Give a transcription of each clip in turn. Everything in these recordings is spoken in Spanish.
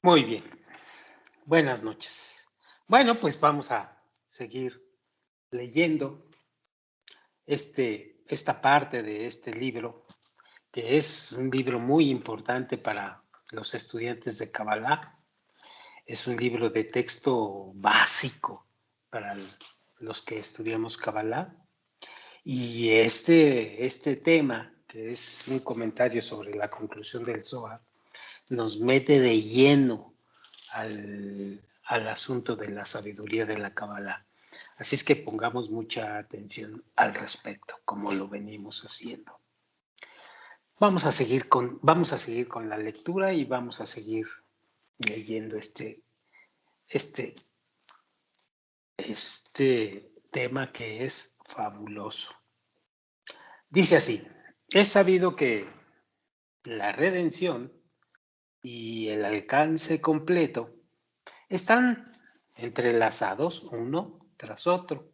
Muy bien, buenas noches. Bueno, pues vamos a seguir leyendo esta parte de este libro, que es un libro muy importante para los estudiantes de Kabbalah. Es un libro de texto básico para los que estudiamos Kabbalah. Y este tema, que es un comentario sobre la conclusión del Zohar, nos mete de lleno al asunto de la sabiduría de la Kabbalah. Así es que pongamos mucha atención al respecto, como lo venimos haciendo. Vamos a seguir con la lectura y vamos a seguir leyendo este, este tema que es fabuloso. Dice así: es sabido que la redención y el alcance completo están entrelazados uno tras otro.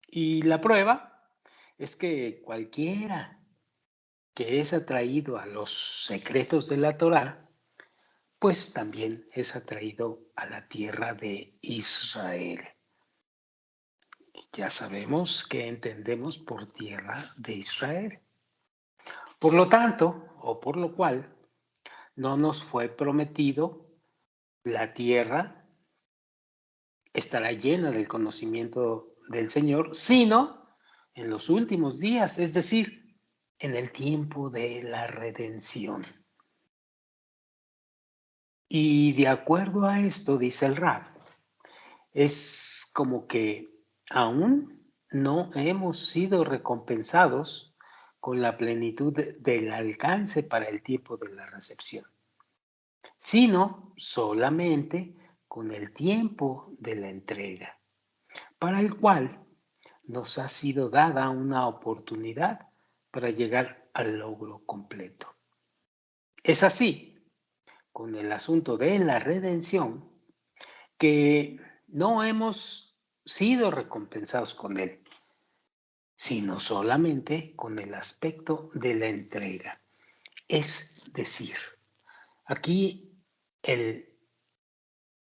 Y la prueba es que cualquiera que es atraído a los secretos de la Torá, pues también es atraído a la tierra de Israel. Ya sabemos qué entendemos por tierra de Israel. Por lo tanto, o por lo cual, no nos fue prometido la tierra estará llena del conocimiento del Señor, sino en los últimos días, es decir, en el tiempo de la redención. Y de acuerdo a esto, dice el Rab, es como que aún no hemos sido recompensados con la plenitud del alcance para el tiempo de la recepción, sino solamente con el tiempo de la entrega, para el cual nos ha sido dada una oportunidad para llegar al logro completo. Es así con el asunto de la redención que no hemos sido recompensados con él, sino solamente con el aspecto de la entrega. Es decir, aquí el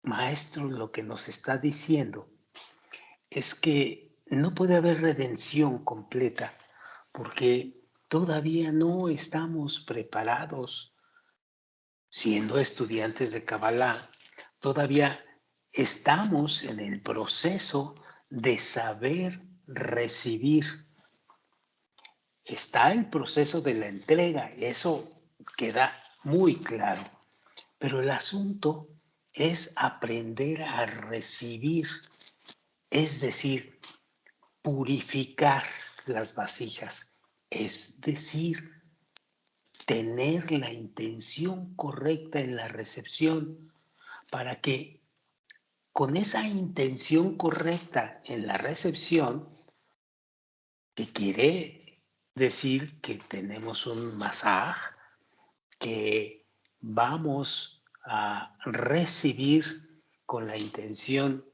maestro lo que nos está diciendo es que no puede haber redención completa porque todavía no estamos preparados, siendo estudiantes de Kabbalah, todavía estamos en el proceso de saber recibir. Está el proceso de la entrega, eso queda muy claro, pero el asunto es aprender a recibir, es decir, purificar las vasijas, es decir, tener la intención correcta en la recepción para que con esa intención correcta en la recepción, que quiere decir que tenemos un masaj, que vamos a recibir con la intención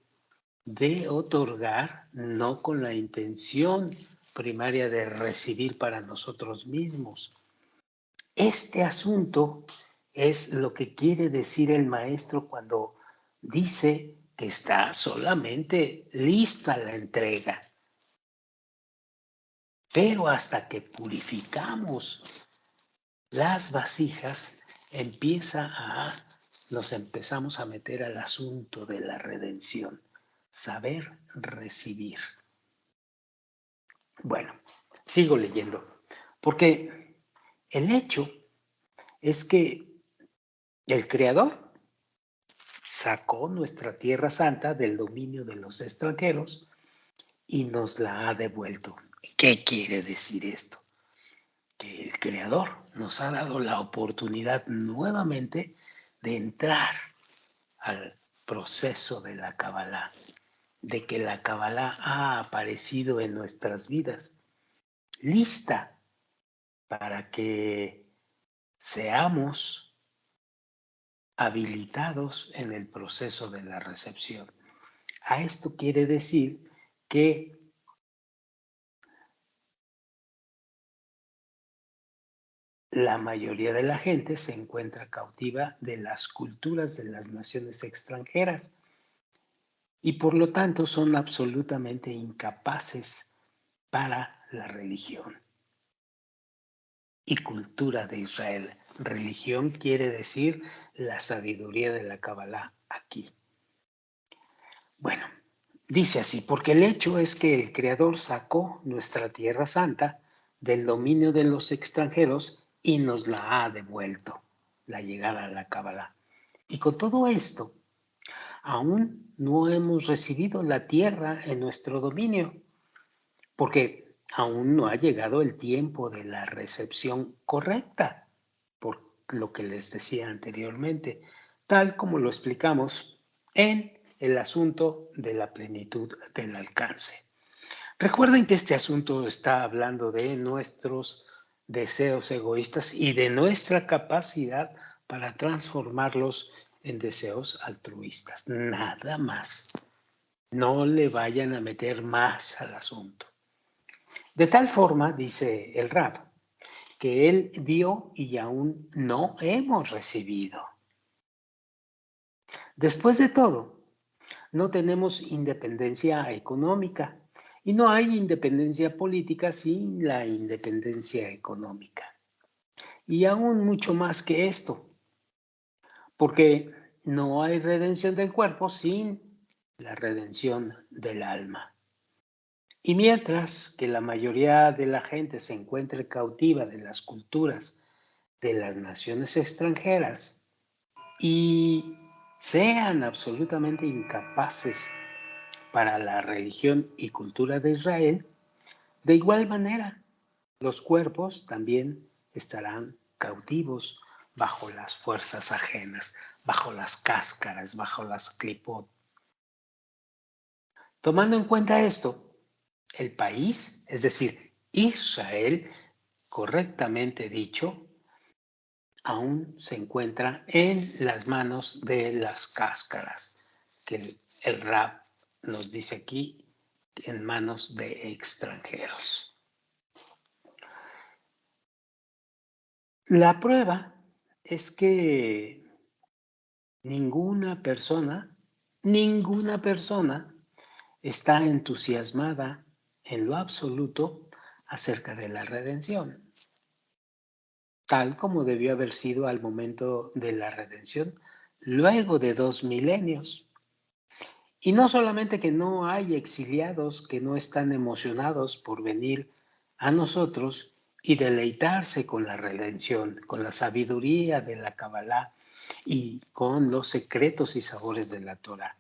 de otorgar, no con la intención primaria de recibir para nosotros mismos. Este asunto es lo que quiere decir el maestro cuando dice que está solamente lista la entrega. Pero hasta que purificamos las vasijas, nos empezamos a meter al asunto de la redención, saber recibir. Bueno, sigo leyendo, porque el hecho es que el Creador sacó nuestra tierra santa del dominio de los extranjeros y nos la ha devuelto. ¿Qué quiere decir esto? Que el Creador nos ha dado la oportunidad nuevamente de entrar al proceso de la Kabbalah, de que la Kabbalah ha aparecido en nuestras vidas, lista para que seamos habilitados en el proceso de la recepción. A esto quiere decir que la mayoría de la gente se encuentra cautiva de las culturas de las naciones extranjeras y por lo tanto son absolutamente incapaces para la religión y cultura de Israel. Religión quiere decir la sabiduría de la Kabbalah aquí. Bueno, dice así, porque el hecho es que el Creador sacó nuestra tierra santa del dominio de los extranjeros y nos la ha devuelto, la llegada a la Kabbalah. Y con todo esto, aún no hemos recibido la tierra en nuestro dominio, porque aún no ha llegado el tiempo de la recepción correcta, por lo que les decía anteriormente, tal como lo explicamos en el asunto de la plenitud del alcance. Recuerden que este asunto está hablando de nuestros deseos egoístas y de nuestra capacidad para transformarlos en deseos altruistas. Nada más. No le vayan a meter más al asunto. De tal forma, dice el Rab, que él dio y aún no hemos recibido. Después de todo, no tenemos independencia económica y no hay independencia política sin la independencia económica. Y aún mucho más que esto, porque no hay redención del cuerpo sin la redención del alma. Y mientras que la mayoría de la gente se encuentre cautiva de las culturas de las naciones extranjeras y sean absolutamente incapaces para la religión y cultura de Israel, de igual manera los cuerpos también estarán cautivos bajo las fuerzas ajenas, bajo las cáscaras, bajo las clipot. Tomando en cuenta esto, el país, es decir, Israel, correctamente dicho, aún se encuentra en las manos de las cáscaras, que el Rab nos dice aquí, en manos de extranjeros. La prueba es que ninguna persona está entusiasmada en lo absoluto acerca de la redención, tal como debió haber sido al momento de la redención, luego de 2 milenios. Y no solamente que no hay exiliados que no están emocionados por venir a nosotros y deleitarse con la redención, con la sabiduría de la Kabbalah y con los secretos y sabores de la Torah,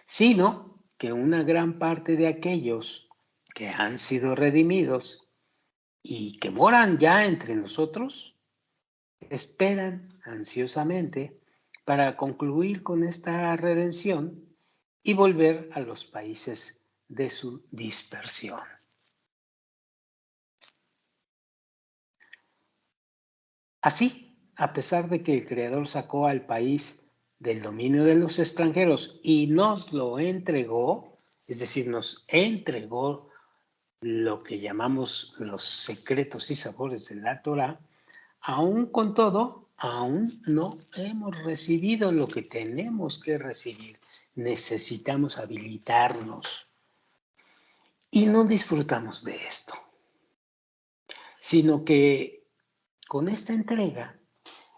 sino que una gran parte de aquellos que han sido redimidos y que moran ya entre nosotros, esperan ansiosamente para concluir con esta redención y volver a los países de su dispersión. Así, a pesar de que el Creador sacó al país del dominio de los extranjeros y nos lo entregó, es decir, nos entregó lo que llamamos los secretos y sabores de la Torah, aún con todo, aún no hemos recibido lo que tenemos que recibir. Necesitamos habilitarnos y no disfrutamos de esto, sino que con esta entrega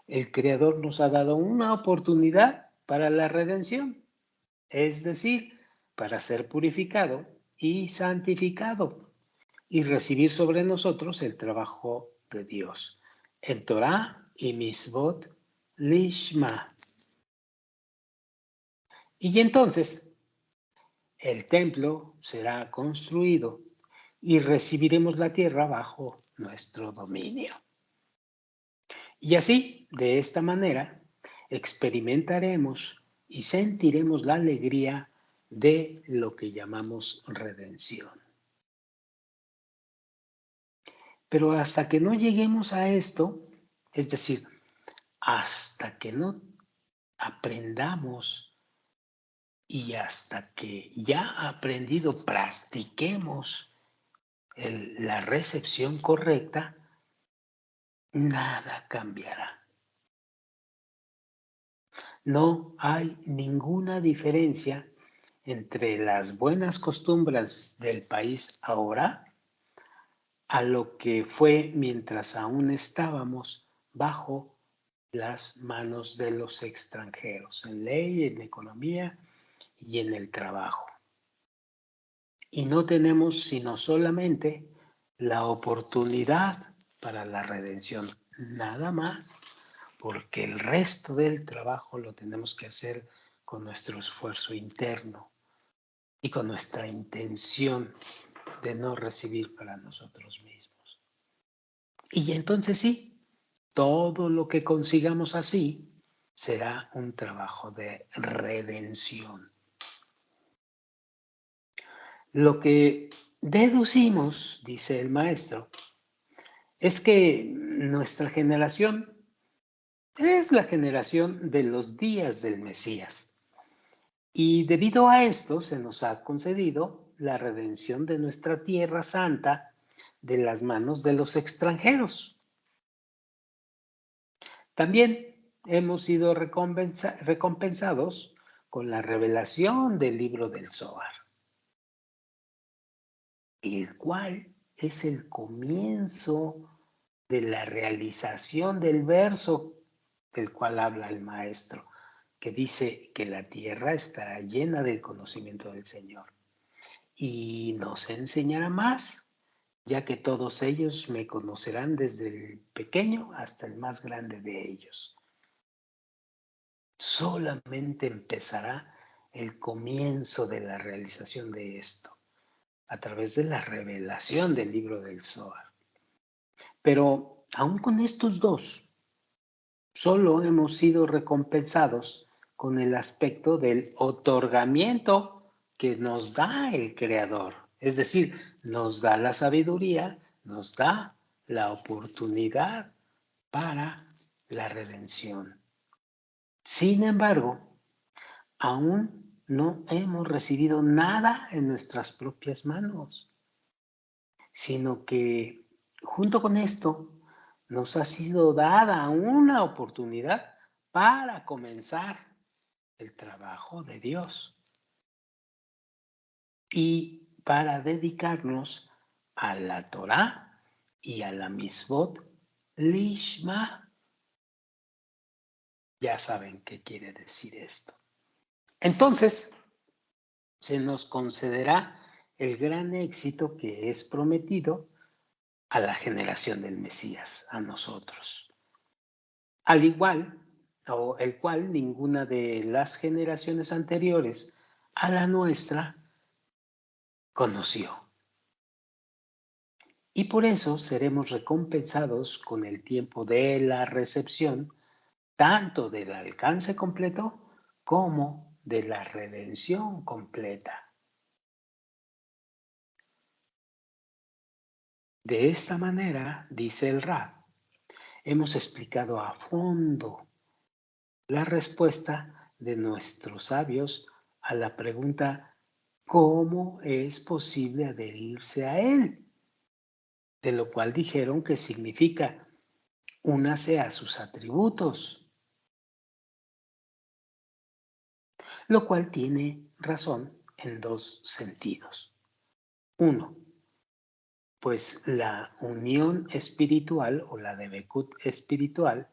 el Creador nos ha dado una oportunidad para la redención, es decir, para ser purificado y santificado y recibir sobre nosotros el trabajo de Dios en Torah y Misbot Lishma. Y entonces el templo será construido y recibiremos la tierra bajo nuestro dominio. Y así, de esta manera, experimentaremos y sentiremos la alegría de lo que llamamos redención. Pero hasta que no lleguemos a esto, es decir, hasta que no aprendamos y hasta que ya aprendido practiquemos la recepción correcta, nada cambiará. No hay ninguna diferencia entre las buenas costumbres del país ahora a lo que fue mientras aún estábamos bajo las manos de los extranjeros, en ley, en economía y en el trabajo. Y no tenemos sino solamente la oportunidad para la redención, nada más, porque el resto del trabajo lo tenemos que hacer con nuestro esfuerzo interno y con nuestra intención de no recibir para nosotros mismos. Y entonces sí, todo lo que consigamos así será un trabajo de redención. Lo que deducimos, dice el maestro, es que nuestra generación es la generación de los días del Mesías. Y debido a esto se nos ha concedido la redención de nuestra tierra santa de las manos de los extranjeros. También hemos sido recompensados con la revelación del libro del Zohar, el cual es el comienzo de la realización del verso del cual habla el maestro, que dice que la tierra estará llena del conocimiento del Señor y nos enseñará más, ya que todos ellos me conocerán desde el pequeño hasta el más grande de ellos. Solamente empezará el comienzo de la realización de esto, a través de la revelación del libro del Zohar. Pero aún con estos dos, solo hemos sido recompensados con el aspecto del otorgamiento que nos da el Creador. Es decir, nos da la sabiduría, nos da la oportunidad para la redención. Sin embargo, aún no hemos recibido nada en nuestras propias manos, sino que junto con esto nos ha sido dada una oportunidad para comenzar el trabajo de Dios y para dedicarnos a la Torá y a la Misbot Lishma. Ya saben qué quiere decir esto. Entonces, se nos concederá el gran éxito que es prometido a la generación del Mesías, a nosotros. Al igual, o el cual ninguna de las generaciones anteriores a la nuestra conoció. Y por eso seremos recompensados con el tiempo de la recepción, tanto del alcance completo como de la redención completa. De esta manera, dice el Rab, hemos explicado a fondo la respuesta de nuestros sabios a la pregunta ¿cómo es posible adherirse a él? De lo cual dijeron que significa únase a sus atributos, lo cual tiene razón en dos sentidos. Uno, pues la unión espiritual o la debekut espiritual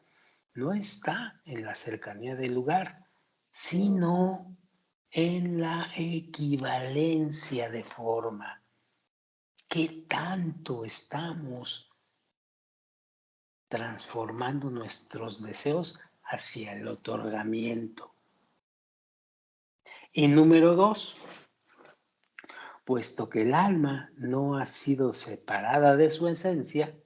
no está en la cercanía del lugar, sino en la equivalencia de forma. ¿Qué tanto estamos transformando nuestros deseos hacia el otorgamiento? Y número dos, puesto que el alma no ha sido separada de su esencia,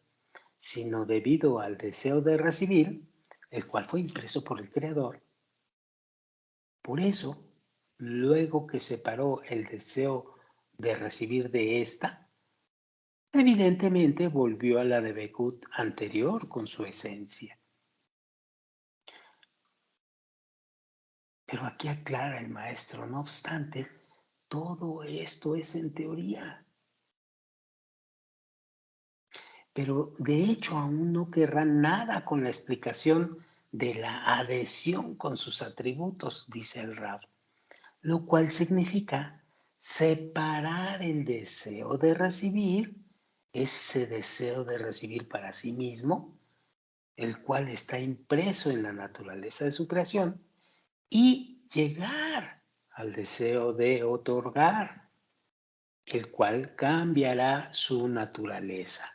sino debido al deseo de recibir, el cual fue impreso por el Creador. Por eso, luego que separó el deseo de recibir de ésta, evidentemente volvió a la de Bekut anterior con su esencia. Pero aquí aclara el maestro, no obstante, todo esto es en teoría. pero de hecho aún no querrá nada con la explicación de la adhesión con sus atributos, dice el Rab, lo cual significa separar el deseo de recibir, ese deseo de recibir para sí mismo, el cual está impreso en la naturaleza de su creación, y llegar al deseo de otorgar, el cual cambiará su naturaleza.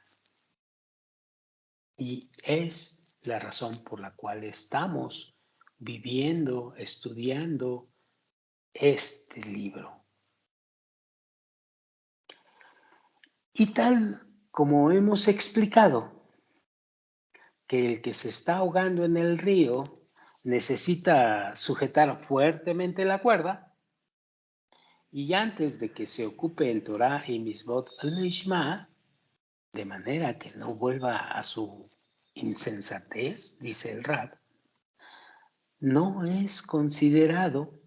Y es la razón por la cual estamos viviendo, estudiando este libro. Y tal como hemos explicado, que el que se está ahogando en el río necesita sujetar fuertemente la cuerda, y antes de que se ocupe en Torah y Misbot Lishma, de manera que no vuelva a su insensatez, dice el Rab, no es considerado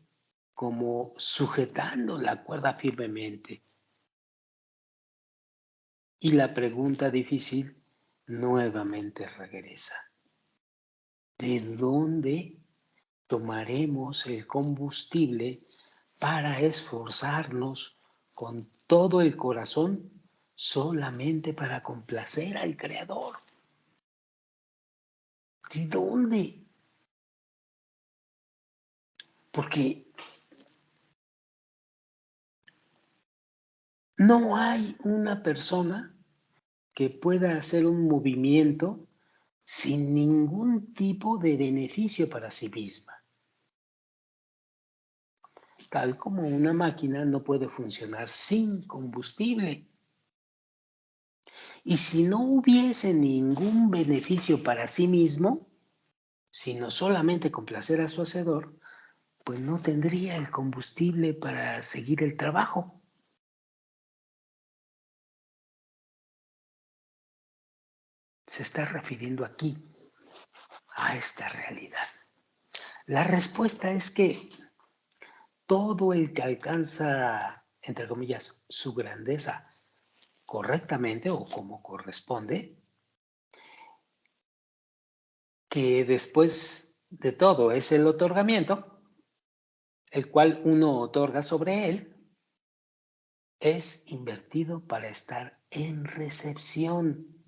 como sujetando la cuerda firmemente. Y la pregunta difícil nuevamente regresa. ¿De dónde tomaremos el combustible para esforzarnos con todo el corazón solamente para complacer al Creador? ¿De dónde? Porque no hay una persona que pueda hacer un movimiento sin ningún tipo de beneficio para sí misma. Tal como una máquina no puede funcionar sin combustible. Y si no hubiese ningún beneficio para sí mismo, sino solamente complacer a su hacedor, pues no tendría el combustible para seguir el trabajo. Se está refiriendo aquí a esta realidad. La respuesta es que todo el que alcanza, entre comillas, su grandeza correctamente o como corresponde, que después de todo es el otorgamiento, el cual uno otorga sobre él, es invertido para estar en recepción.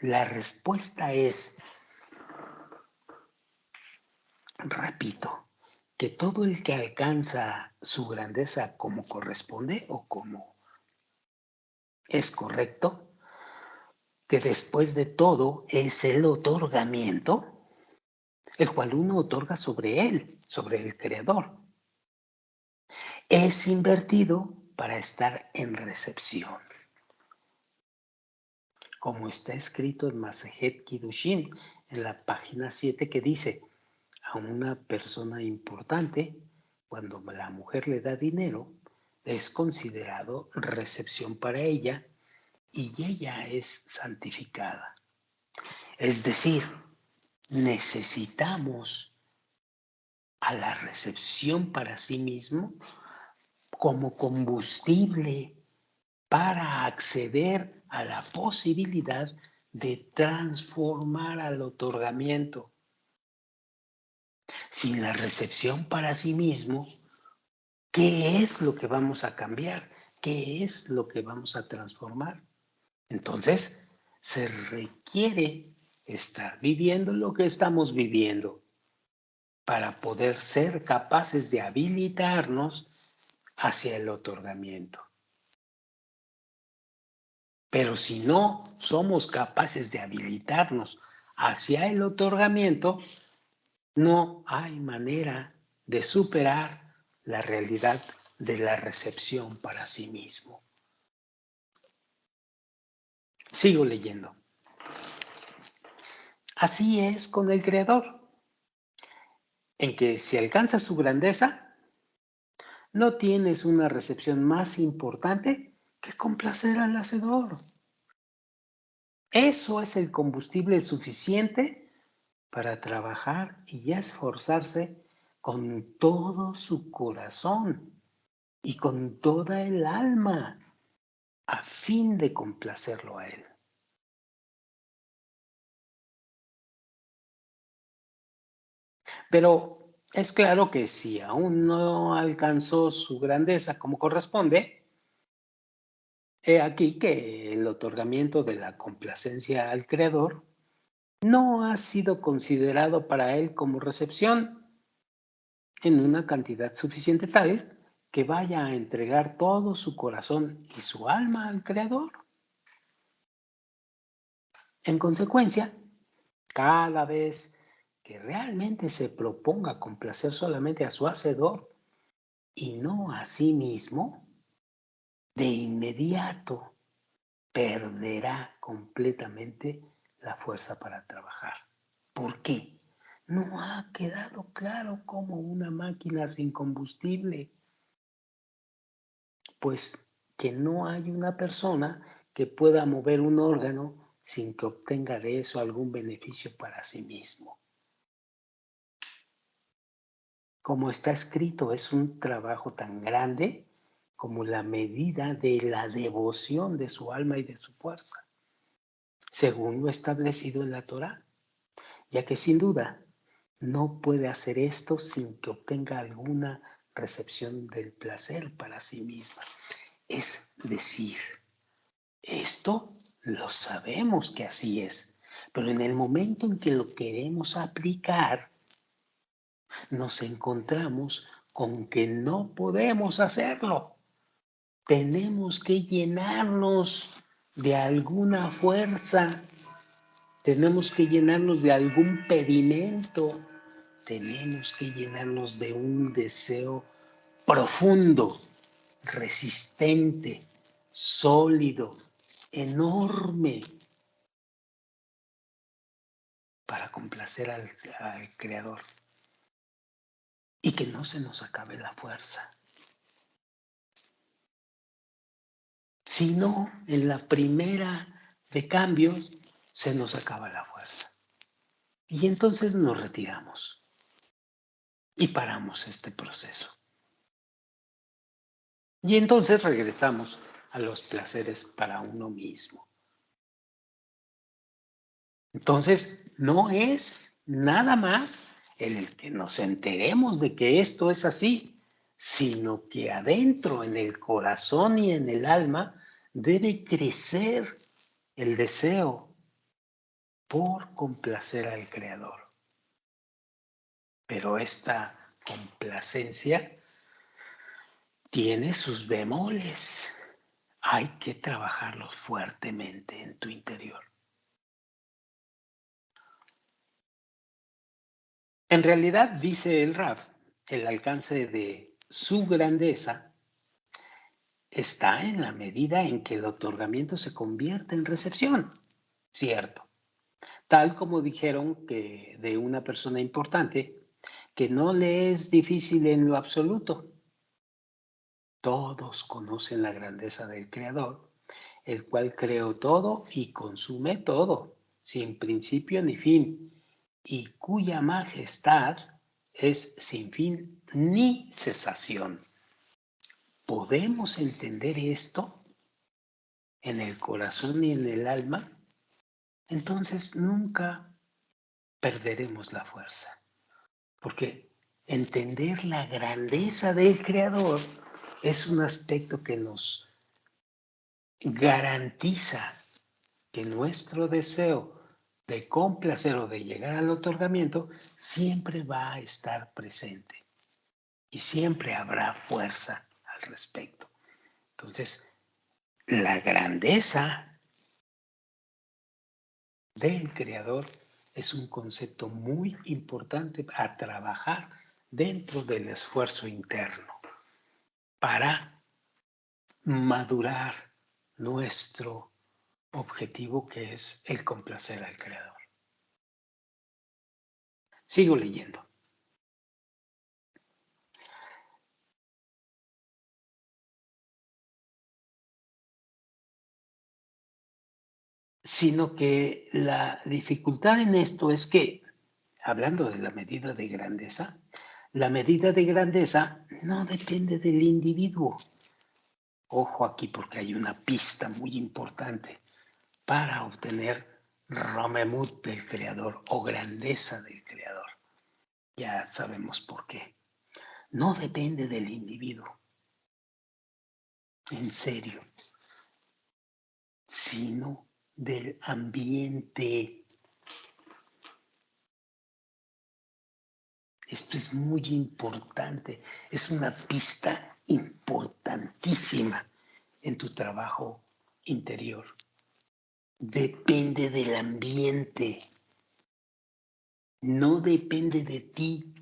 La respuesta es, repito, que todo el que alcanza su grandeza como corresponde o como es correcto, que después de todo es el otorgamiento, el cual uno otorga sobre él, sobre el Creador. Es invertido para estar en recepción. Como está escrito en Masejet Kiddushin, en la página 7, que dice, a una persona importante, cuando la mujer le da dinero, es considerado recepción para ella y ella es santificada. Es decir, necesitamos a la recepción para sí mismo como combustible para acceder a la posibilidad de transformar al otorgamiento. Sin la recepción para sí mismo, ¿qué es lo que vamos a cambiar? ¿Qué es lo que vamos a transformar? Entonces, se requiere estar viviendo lo que estamos viviendo para poder ser capaces de habilitarnos hacia el otorgamiento. Pero si no somos capaces de habilitarnos hacia el otorgamiento, no hay manera de superar la realidad de la recepción para sí mismo. Sigo leyendo. Así es con el Creador, en que si alcanzas su grandeza, no tienes una recepción más importante que complacer al Hacedor. Eso es el combustible suficiente para trabajar y esforzarse con todo su corazón y con toda el alma a fin de complacerlo a él. Pero es claro que si aún no alcanzó su grandeza como corresponde, he aquí que el otorgamiento de la complacencia al Creador no ha sido considerado para él como recepción en una cantidad suficiente tal que vaya a entregar todo su corazón y su alma al Creador. En consecuencia, cada vez que realmente se proponga complacer solamente a su Hacedor y no a sí mismo, de inmediato perderá completamente la fuerza para trabajar. ¿Por qué? No ha quedado claro como una máquina sin combustible, pues que no hay una persona que pueda mover un órgano sin que obtenga de eso algún beneficio para sí mismo. Como está escrito, es un trabajo tan grande como la medida de la devoción de su alma y de su fuerza, según lo establecido en la Torá, ya que sin duda no puede hacer esto sin que obtenga alguna recepción del placer para sí misma. Es decir, esto lo sabemos que así es, pero en el momento en que lo queremos aplicar, nos encontramos con que no podemos hacerlo. Tenemos que llenarnos de alguna fuerza, tenemos que llenarnos de algún pedimento, tenemos que llenarnos de un deseo profundo, resistente, sólido, enorme, para complacer al Creador y que no se nos acabe la fuerza. Si no, en la primera de cambios se nos acaba la fuerza. Y entonces nos retiramos y paramos este proceso. Y entonces regresamos a los placeres para uno mismo. Entonces, no es nada más el que nos enteremos de que esto es así, sino que adentro, en el corazón y en el alma, debe crecer el deseo por complacer al Creador. Pero esta complacencia tiene sus bemoles. Hay que trabajarlos fuertemente en tu interior. En realidad, dice el Rab, el alcance de su grandeza está en la medida en que el otorgamiento se convierte en recepción, ¿cierto? Tal como dijeron que de una persona importante, que no le es difícil en lo absoluto. Todos conocen la grandeza del Creador, el cual creó todo y consume todo, sin principio ni fin, y cuya majestad es sin fin ni cesación. ¿Podemos entender esto en el corazón y en el alma? Entonces nunca perderemos la fuerza, porque entender la grandeza del Creador es un aspecto que nos garantiza que nuestro deseo de complacer o de llegar al otorgamiento siempre va a estar presente y siempre habrá fuerza al respecto. Entonces, la grandeza del Creador es un concepto muy importante a trabajar dentro del esfuerzo interno para madurar nuestro objetivo, que es el complacer al Creador. Sigo leyendo. Sino que la dificultad en esto es que, hablando de la medida de grandeza, la medida de grandeza no depende del individuo, Ojo aquí porque hay una pista muy importante para obtener Romemut del creador o grandeza del creador. Ya sabemos por qué. No depende del individuo, en serio, sino del ambiente. Esto es muy importante, es una pista importantísima en tu trabajo interior. Depende del ambiente, no depende de ti.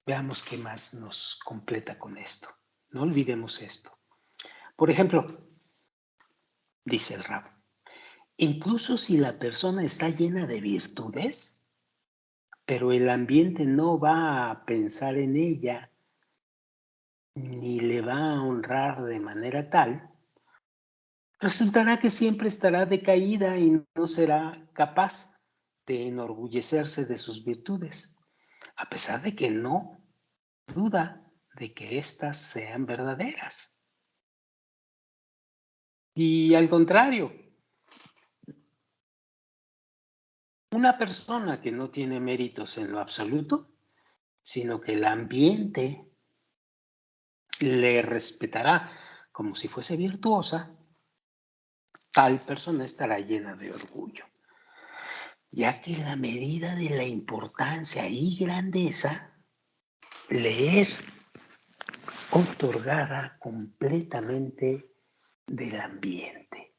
Veamos qué más nos completa con esto. No olvidemos esto. Por ejemplo, dice el Rab, incluso si la persona está llena de virtudes, pero el ambiente no va a pensar en ella ni le va a honrar de manera tal, resultará que siempre estará decaída y no será capaz de enorgullecerse de sus virtudes, a pesar de que no duda de que éstas sean verdaderas. Y al contrario, una persona que no tiene méritos en lo absoluto, sino que el ambiente le respetará como si fuese virtuosa, tal persona estará llena de orgullo, ya que la medida de la importancia y grandeza le es otorgada completamente del ambiente.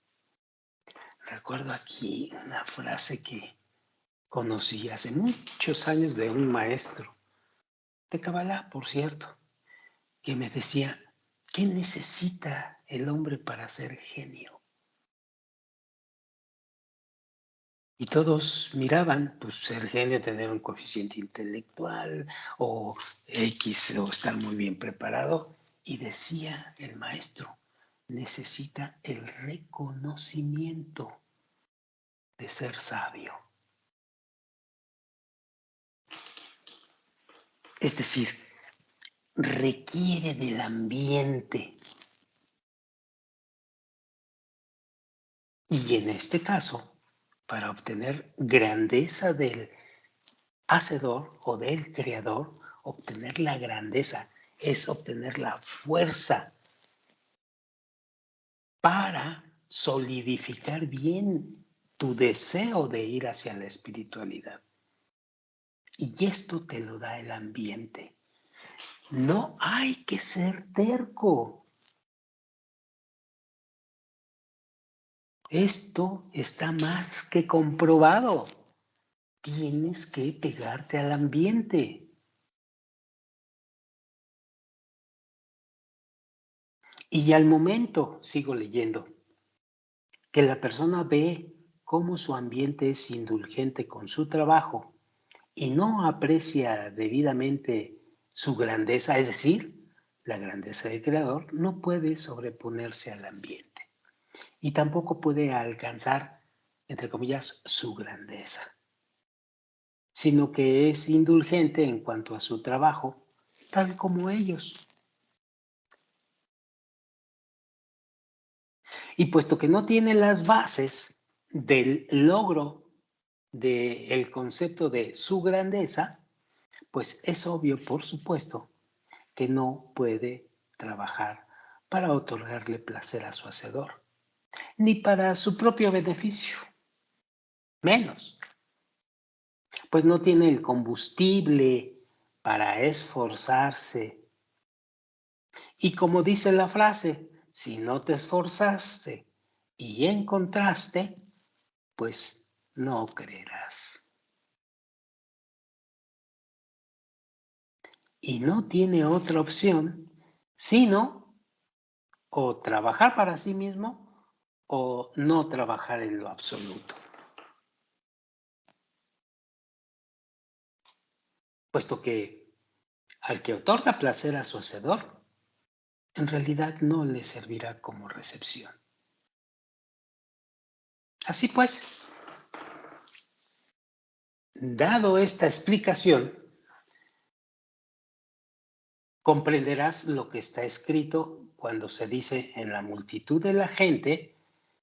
Recuerdo aquí una frase que conocí hace muchos años de un maestro de Kabbalah, por cierto, que me decía, ¿qué necesita el hombre para ser genio? Y todos miraban, pues ser genio, tener un coeficiente intelectual o X o estar muy bien preparado. Y decía el maestro, necesita el reconocimiento de ser sabio. Es decir, requiere del ambiente. Y en este caso, para obtener grandeza del hacedor o del creador, obtener la grandeza es obtener la fuerza para solidificar bien tu deseo de ir hacia la espiritualidad. Y esto te lo da el ambiente. No hay que ser terco. Esto está más que comprobado. Tienes que pegarte al ambiente. Y al momento, sigo leyendo, que la persona ve cómo su ambiente es indulgente con su trabajo y no aprecia debidamente su grandeza, es decir, la grandeza del creador, no puede sobreponerse al ambiente y tampoco puede alcanzar, entre comillas, su grandeza, sino que es indulgente en cuanto a su trabajo, tal como ellos. Y puesto que no tiene las bases del logro del concepto de su grandeza, pues es obvio, por supuesto, que no puede trabajar para otorgarle placer a su hacedor, ni para su propio beneficio, menos, pues no tiene el combustible para esforzarse. Y como dice la frase, si no te esforzaste y encontraste, pues no creerás. Y no tiene otra opción sino o trabajar para sí mismo o no trabajar en lo absoluto. Puesto que al que otorga placer a su hacedor, en realidad no le servirá como recepción. Así pues, dado esta explicación, Comprenderás lo que está escrito cuando se dice: en la multitud de la gente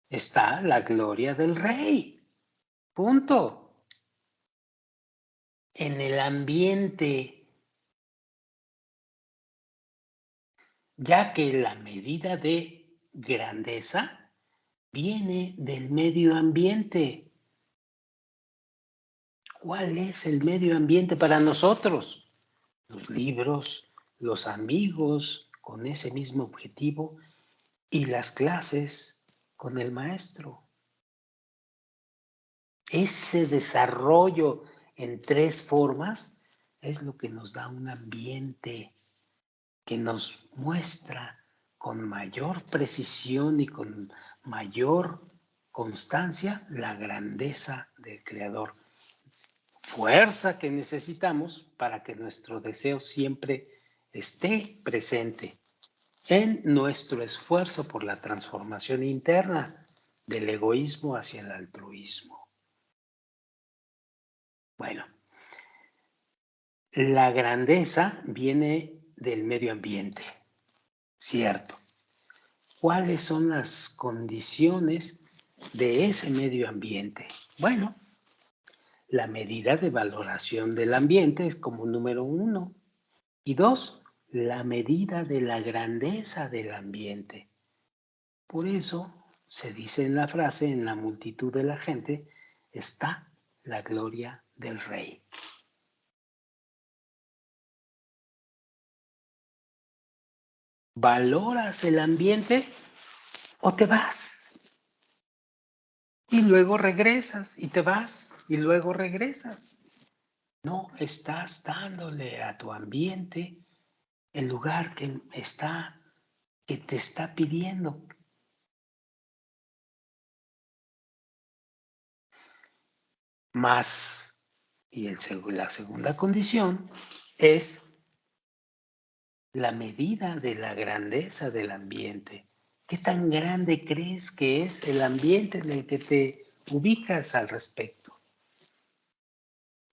está la gloria del Rey. Punto. En el ambiente, ya que la medida de grandeza viene del medio ambiente. ¿Cuál es el medio ambiente para nosotros? Los libros, los amigos con ese mismo objetivo y las clases con el maestro. Ese desarrollo en 3 formas es lo que nos da un ambiente que nos muestra con mayor precisión y con mayor constancia la grandeza del Creador. Fuerza que necesitamos para que nuestro deseo siempre esté presente en nuestro esfuerzo por la transformación interna del egoísmo hacia el altruismo. Bueno, la grandeza viene del medio ambiente, cierto. ¿Cuáles son las condiciones de ese medio ambiente? Bueno, la medida de valoración del ambiente es como número 1. Y 2, la medida de la grandeza del ambiente. Por eso se dice en la frase: en la multitud de la gente está la gloria del Rey. ¿Valoras el ambiente o te vas? Y luego regresas y te vas y luego regresas. No estás dándole a tu ambiente el lugar que te está pidiendo. Más, y la segunda condición es la medida de la grandeza del ambiente. ¿Qué tan grande crees que es el ambiente en el que te ubicas al respecto?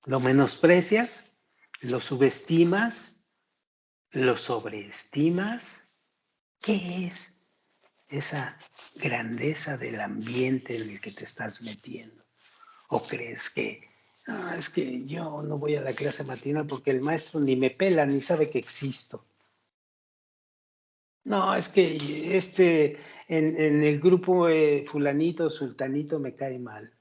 ¿Lo menosprecias? ¿Lo subestimas? ¿Lo sobreestimas? ¿Qué es esa grandeza del ambiente en el que te estás metiendo? ¿O crees que es que yo no voy a la clase matinal porque el maestro ni me pela ni sabe que existo? No, es que en el grupo fulanito, sultanito me cae mal.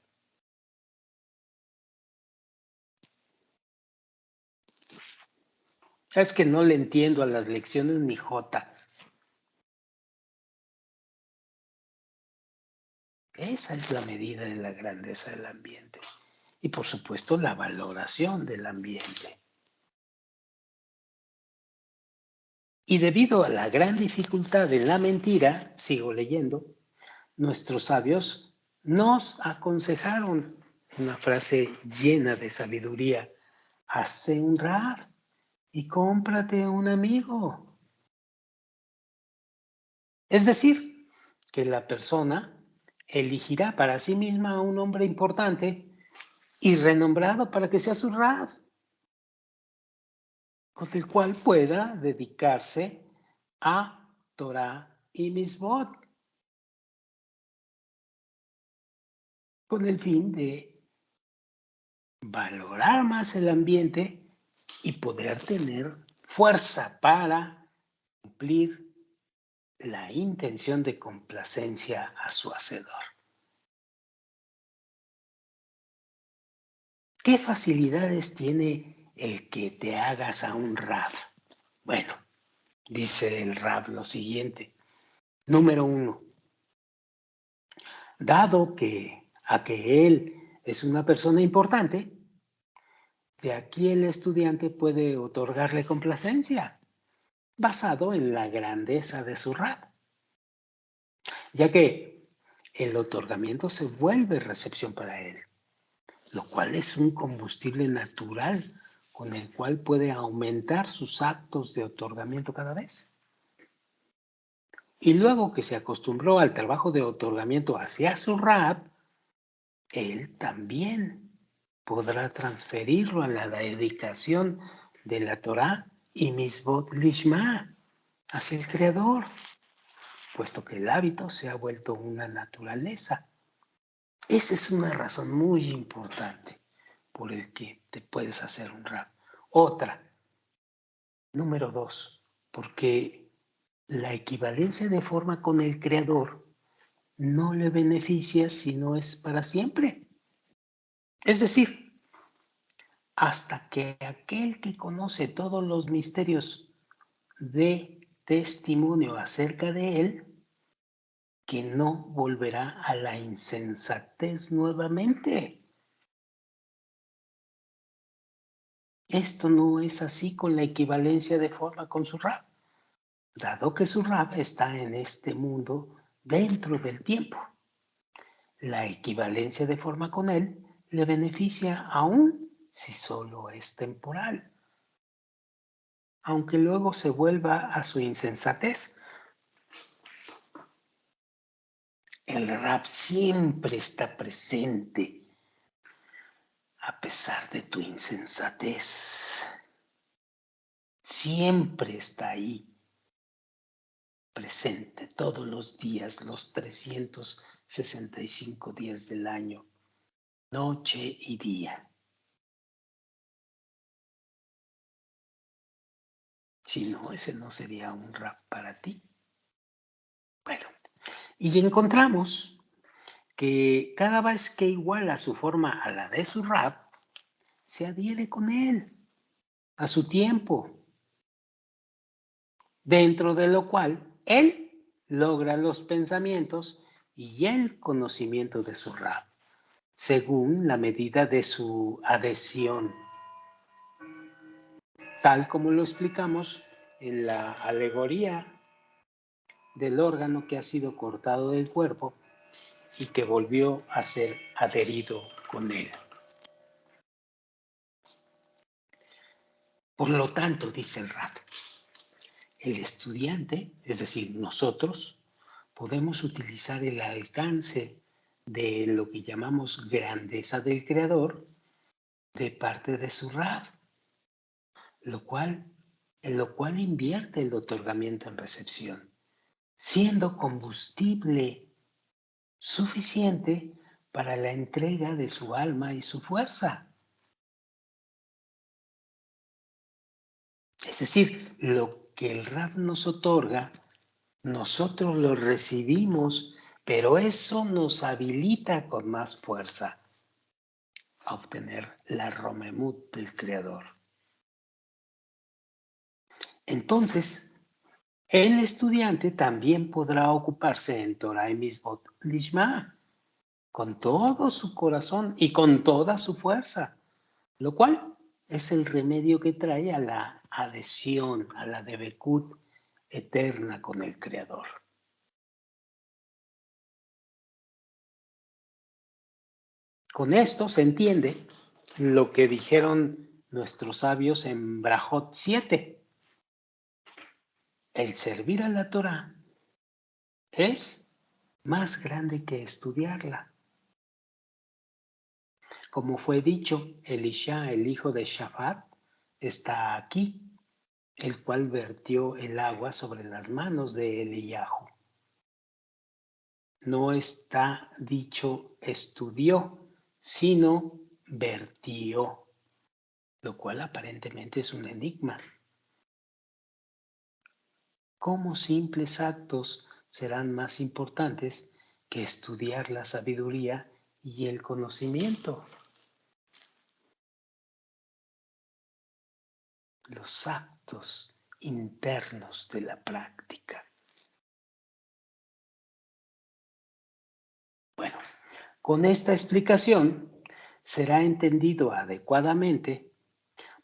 Es que no le entiendo a las lecciones ni jota. Esa es la medida de la grandeza del ambiente. Y por supuesto la valoración del ambiente. Y debido a la gran dificultad de la mentira, sigo leyendo, nuestros sabios nos aconsejaron una frase llena de sabiduría: hazte un Rab y cómprate un amigo. Es decir, que la persona elegirá para sí misma a un hombre importante y renombrado para que sea su Rab, con el cual pueda dedicarse a Torah y Misbot, con el fin de valorar más el ambiente y poder tener fuerza para cumplir la intención de complacencia a su hacedor. ¿Qué facilidades tiene el que te hagas a un Rab? Bueno, dice el Rab lo siguiente. Número 1. Dado que él es una persona importante, de aquí el estudiante puede otorgarle complacencia, basado en la grandeza de su Rab, ya que el otorgamiento se vuelve recepción para él, lo cual es un combustible natural con el cual puede aumentar sus actos de otorgamiento cada vez. Y luego que se acostumbró al trabajo de otorgamiento hacia su Rab, él también podrá transferirlo a la dedicación de la Torá y misbot lishma, hacia el Creador, puesto que el hábito se ha vuelto una naturaleza. Esa es una razón muy importante por el que te puedes hacer un rab. Otra, número 2, porque la equivalencia de forma con el Creador no le beneficia si no es para siempre. Es decir, hasta que aquel que conoce todos los misterios dé testimonio acerca de él, que no volverá a la insensatez nuevamente. Esto no es así con la equivalencia de forma con su Rab, dado que su Rab está en este mundo dentro del tiempo. La equivalencia de forma con él le beneficia aún si solo es temporal, aunque luego se vuelva a su insensatez. El Rab siempre está presente a pesar de tu insensatez. Siempre está ahí, presente todos los días, los 365 días del año, noche y día. Si no, ese no sería un Rab para ti. Bueno, y encontramos que cada vez que iguala su forma a la de su Rab, se adhiere con él, a su tiempo, dentro de lo cual él logra los pensamientos y el conocimiento de su Rab, según la medida de su adhesión, tal como lo explicamos en la alegoría del órgano que ha sido cortado del cuerpo y que volvió a ser adherido con él. Por lo tanto, dice el Rab, el estudiante, es decir, nosotros, podemos utilizar el alcance de lo que llamamos grandeza del Creador de parte de su Rab, en lo cual invierte el otorgamiento en recepción, siendo combustible suficiente para la entrega de su alma y su fuerza. Es decir, lo que el Rab nos otorga, nosotros lo recibimos, pero eso nos habilita con más fuerza a obtener la Romemut del Creador. Entonces, el estudiante también podrá ocuparse en Torah y Misbot Lishma con todo su corazón y con toda su fuerza, lo cual es el remedio que trae a la adhesión, a la debekut eterna con el Creador. Con esto se entiende lo que dijeron nuestros sabios en Brajot 7. El servir a la Torah es más grande que estudiarla. Como fue dicho, Elisha, el hijo de Shafat, está aquí, el cual vertió el agua sobre las manos de Eliyahu. No está dicho estudió, sino vertió, lo cual aparentemente es un enigma. ¿Cómo simples actos serán más importantes que estudiar la sabiduría y el conocimiento? Los actos internos de la práctica. Bueno, con esta explicación será entendido adecuadamente,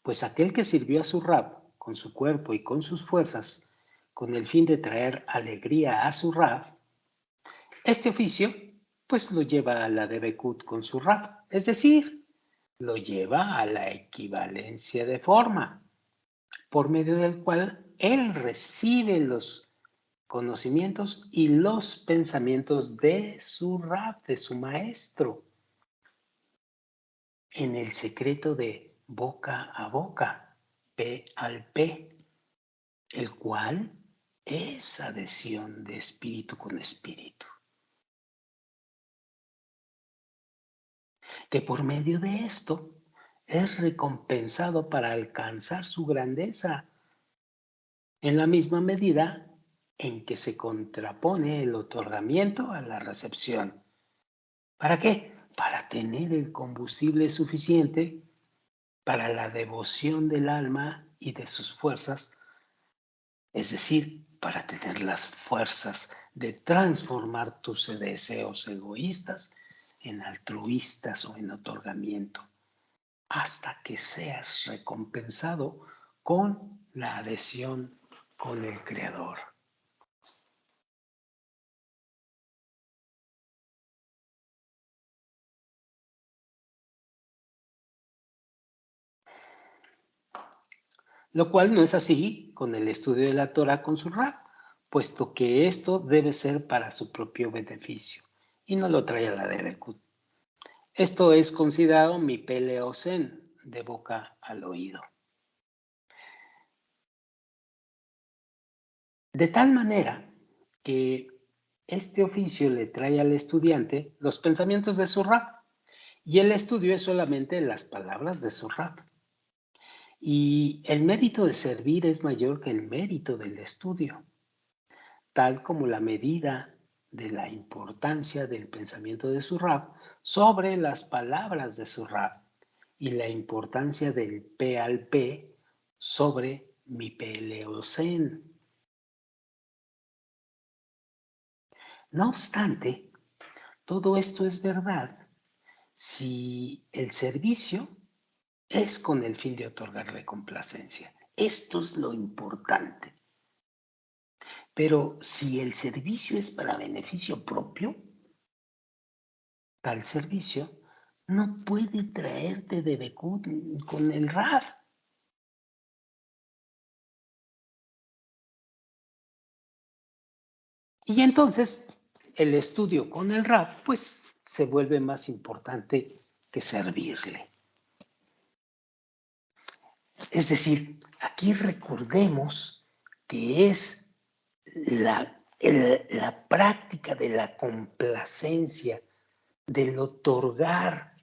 pues aquel que sirvió a su Rab con su cuerpo y con sus fuerzas, con el fin de traer alegría a su Rab, este oficio pues lo lleva a la debekut con su Rab, es decir, lo lleva a la equivalencia de forma, por medio del cual él recibe los conocimientos y los pensamientos de su Rab, de su maestro, en el secreto de boca a boca, P al P, el cual es adhesión de espíritu con espíritu. Que por medio de esto es recompensado para alcanzar su grandeza, en la misma medida en que se contrapone el otorgamiento a la recepción. ¿Para qué? Para tener el combustible suficiente para la devoción del alma y de sus fuerzas, es decir, para tener las fuerzas de transformar tus deseos egoístas en altruistas o en otorgamiento, hasta que seas recompensado con la adhesión con el Creador. Lo cual no es así con el estudio de la Torah con su Rab, puesto que esto debe ser para su propio beneficio y no lo trae a la Derekut. Esto es considerado mi peleosen, de boca al oído. De tal manera que este oficio le trae al estudiante los pensamientos de su Rab, y el estudio es solamente las palabras de su Rab. Y el mérito de servir es mayor que el mérito del estudio, tal como la medida de la importancia del pensamiento de su Rab sobre las palabras de su Rab y la importancia del P al P sobre mi peleosen. No obstante, todo esto es verdad si el servicio es con el fin de otorgarle complacencia. Esto es lo importante. Pero si el servicio es para beneficio propio, tal servicio no puede traerte de Bekut con el Rab. Y entonces el estudio con el Rab pues se vuelve más importante que servirle. Es decir, aquí recordemos que es la práctica de la complacencia, del otorgar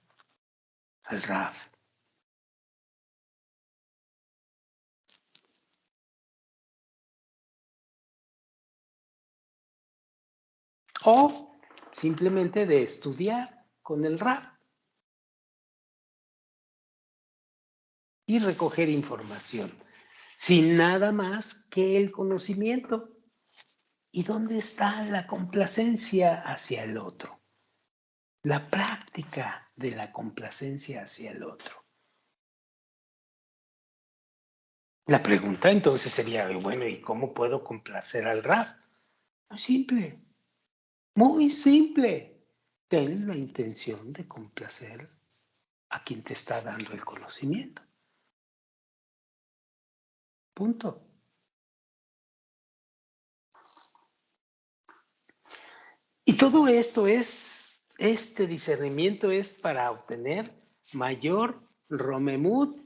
al Rab. O simplemente de estudiar con el Rab y recoger información, sin nada más que el conocimiento. ¿Y dónde está la complacencia hacia el otro? La práctica de la complacencia hacia el otro. La pregunta entonces sería, bueno, ¿y cómo puedo complacer al Rab? Muy simple, muy simple. Ten la intención de complacer a quien te está dando el conocimiento. Punto. Y todo esto este discernimiento es para obtener mayor romemut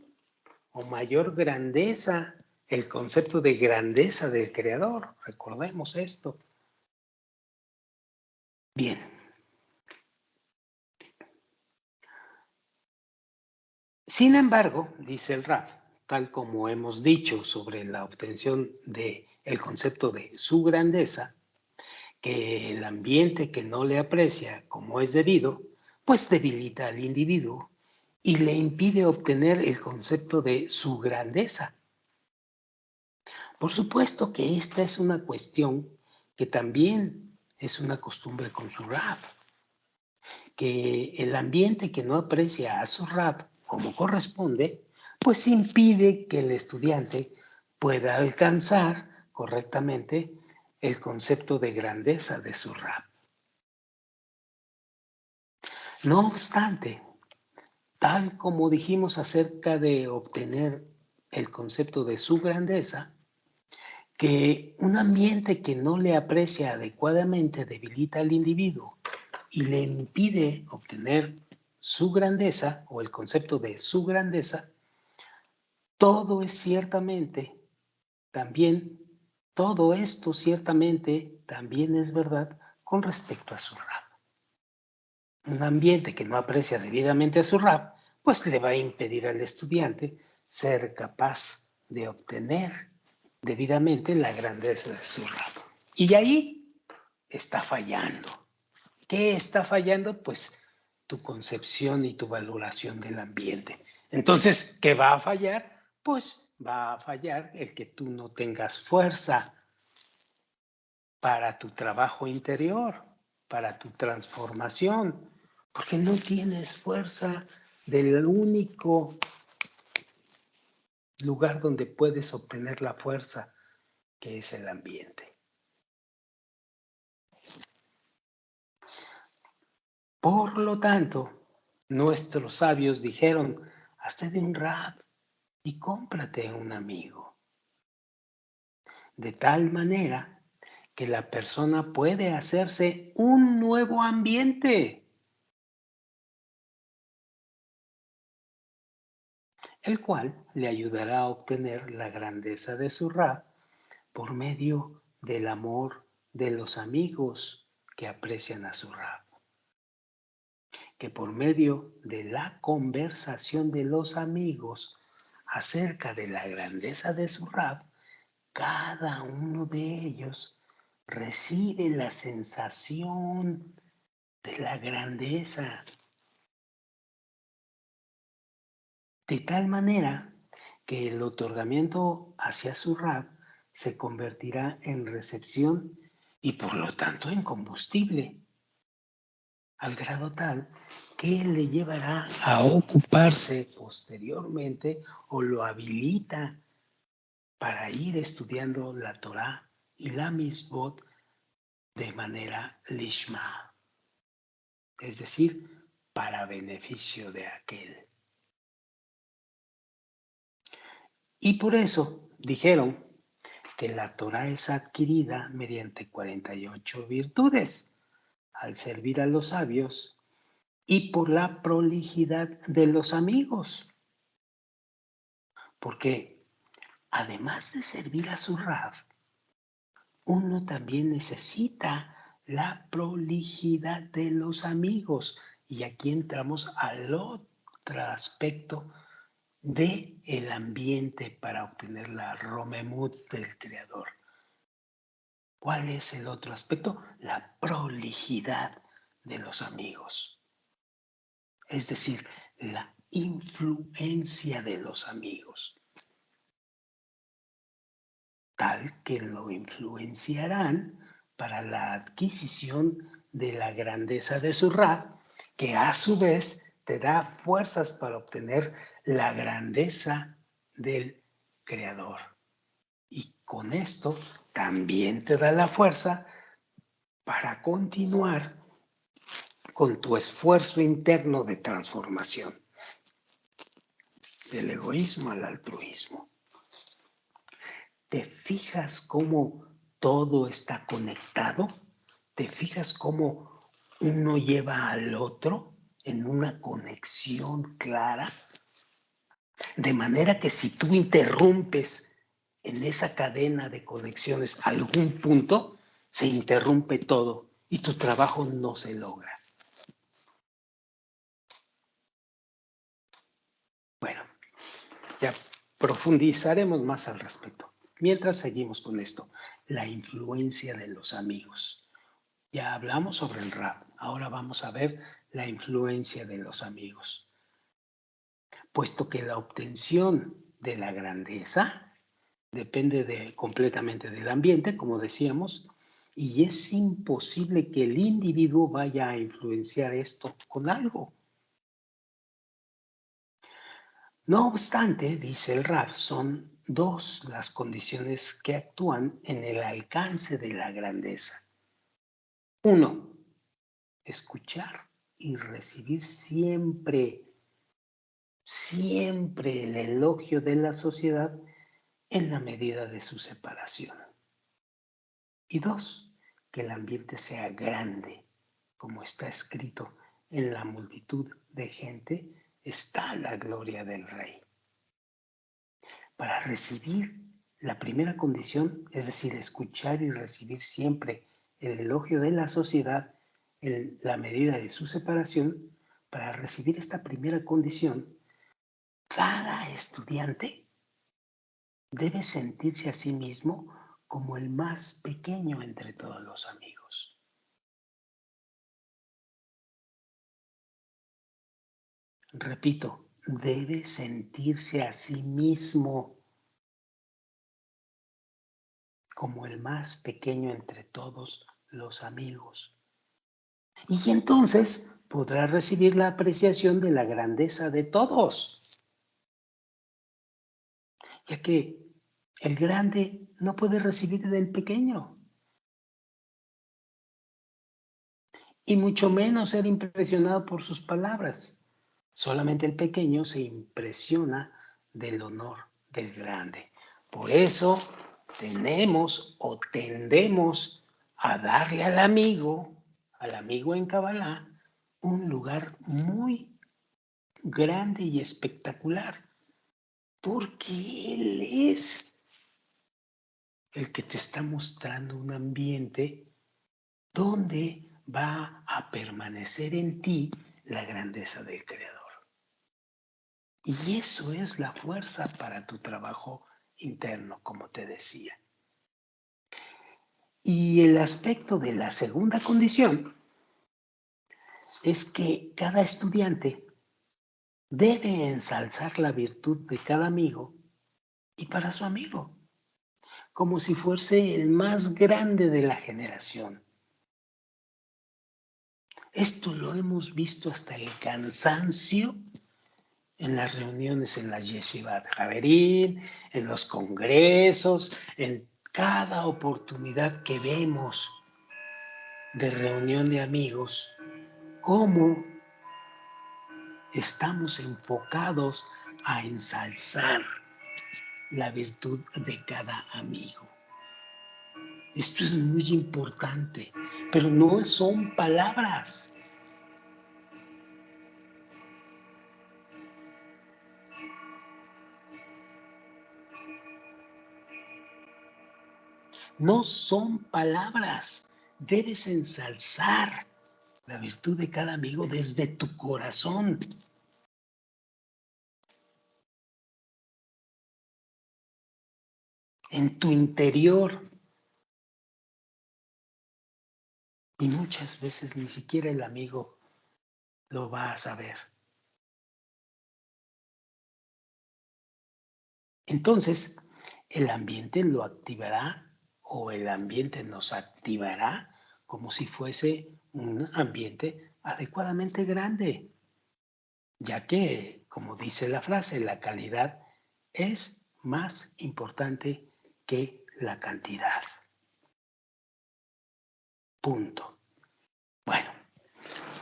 o mayor grandeza, el concepto de grandeza del Creador. Recordemos esto. Bien. Sin embargo, dice el Rab, tal como hemos dicho sobre la obtención del concepto de su grandeza, que el ambiente que no le aprecia como es debido, pues debilita al individuo y le impide obtener el concepto de su grandeza. Por supuesto que esta es una cuestión que también es una costumbre con su Rab, que el ambiente que no aprecia a su Rab como corresponde, pues impide que el estudiante pueda alcanzar correctamente el concepto de grandeza de su Rab. No obstante, tal como dijimos acerca de obtener el concepto de su grandeza, que un ambiente que no le aprecia adecuadamente debilita al individuo y le impide obtener su grandeza o el concepto de su grandeza, todo es ciertamente, también, todo esto ciertamente también es verdad con respecto a su rap. Un ambiente que no aprecia debidamente a su rap, pues le va a impedir al estudiante ser capaz de obtener debidamente la grandeza de su rap. Y ahí está fallando. ¿Qué está fallando? Pues tu concepción y tu valoración del ambiente. Entonces, ¿qué va a fallar? Pues va a fallar el que tú no tengas fuerza para tu trabajo interior, para tu transformación, porque no tienes fuerza del único lugar donde puedes obtener la fuerza, que es el ambiente. Por lo tanto, nuestros sabios dijeron, hazte de un rap y cómprate un amigo. De tal manera que la persona puede hacerse un nuevo ambiente, el cual le ayudará a obtener la grandeza de su rap por medio del amor de los amigos que aprecian a su rap, que por medio de la conversación de los amigos acerca de la grandeza de su rap, cada uno de ellos recibe la sensación de la grandeza, de tal manera que el otorgamiento hacia su rap se convertirá en recepción y por lo tanto en combustible, al grado tal que le llevará a ocuparse posteriormente o lo habilita para ir estudiando la Torá y la Misbot de manera lishma, es decir, para beneficio de aquel. Y por eso dijeron que la Torá es adquirida mediante 48 virtudes, al servir a los sabios y por la prolijidad de los amigos. Porque además de servir a su Rab, uno también necesita la prolijidad de los amigos. Y aquí entramos al otro aspecto del ambiente para obtener la Romemut del Creador. ¿Cuál es el otro aspecto? La prolijidad de los amigos. Es decir, la influencia de los amigos. Tal que lo influenciarán para la adquisición de la grandeza de su Ra, que a su vez te da fuerzas para obtener la grandeza del Creador. Y con esto también te da la fuerza para continuar con tu esfuerzo interno de transformación, del egoísmo al altruismo. ¿Te fijas cómo todo está conectado? ¿Te fijas cómo uno lleva al otro en una conexión clara? De manera que si tú interrumpes en esa cadena de conexiones algún punto, se interrumpe todo y tu trabajo no se logra. Bueno, ya profundizaremos más al respecto. Mientras seguimos con esto, la influencia de los amigos. Ya hablamos sobre el rap, ahora vamos a ver la influencia de los amigos. Puesto que la obtención de la grandeza depende completamente del ambiente, como decíamos, y es imposible que el individuo vaya a influenciar esto con algo. No obstante, dice el Rab, son dos las condiciones que actúan en el alcance de la grandeza. Uno, escuchar y recibir siempre el elogio de la sociedad en la medida de su separación. Y dos, que el ambiente sea grande, como está escrito, en la multitud de gente está la gloria del Rey. para recibir la primera condición, es decir, escuchar y recibir siempre el elogio de la sociedad en la medida de su separación, para recibir esta primera condición, cada estudiante debe sentirse a sí mismo como el más pequeño entre todos los amigos. Repito, debe sentirse a sí mismo como el más pequeño entre todos los amigos. Y entonces podrá recibir la apreciación de la grandeza de todos, ya que el grande no puede recibir del pequeño, y mucho menos ser impresionado por sus palabras. Solamente el pequeño se impresiona del honor del grande. Por eso tenemos o tendemos a darle al amigo en Kabbalah, un lugar muy grande y espectacular, porque él es el que te está mostrando un ambiente donde va a permanecer en ti la grandeza del Creador. Y eso es la fuerza para tu trabajo interno, como te decía. Y el aspecto de la segunda condición es que cada estudiante debe ensalzar la virtud de cada amigo y para su amigo, como si fuese el más grande de la generación. Esto lo hemos visto hasta el cansancio en las reuniones en la Yeshivat Javerín, en los congresos, en cada oportunidad que vemos de reunión de amigos, cómo estamos enfocados a ensalzar la virtud de cada amigo. Esto es muy importante, pero no son palabras. No son palabras. Debes ensalzar la virtud de cada amigo desde tu corazón. En tu interior. Y muchas veces ni siquiera el amigo lo va a saber. Entonces, el ambiente lo activará o el ambiente nos activará como si fuese un ambiente adecuadamente grande, ya que, como dice la frase, la calidad es más importante que la cantidad. Punto. Bueno,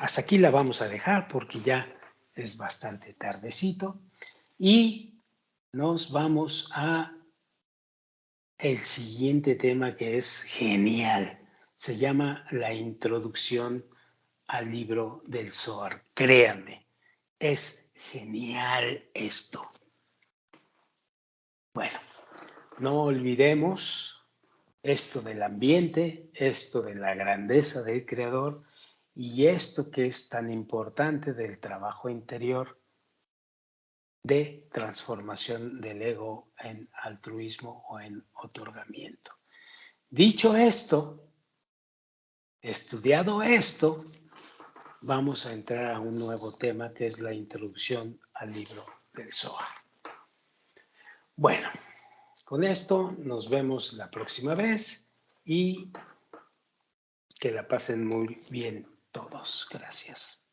hasta aquí la vamos a dejar porque ya es bastante tardecito y nos vamos a el siguiente tema que es genial. Se llama La introducción al libro del Zohar. Créanme, es genial esto. Bueno, no olvidemos esto del ambiente, esto de la grandeza del Creador y esto que es tan importante del trabajo interior de transformación del ego en altruismo o en otorgamiento. Dicho esto, estudiado esto, vamos a entrar a un nuevo tema que es la introducción al libro del Zohar. Bueno, con esto nos vemos la próxima vez y que la pasen muy bien todos. Gracias.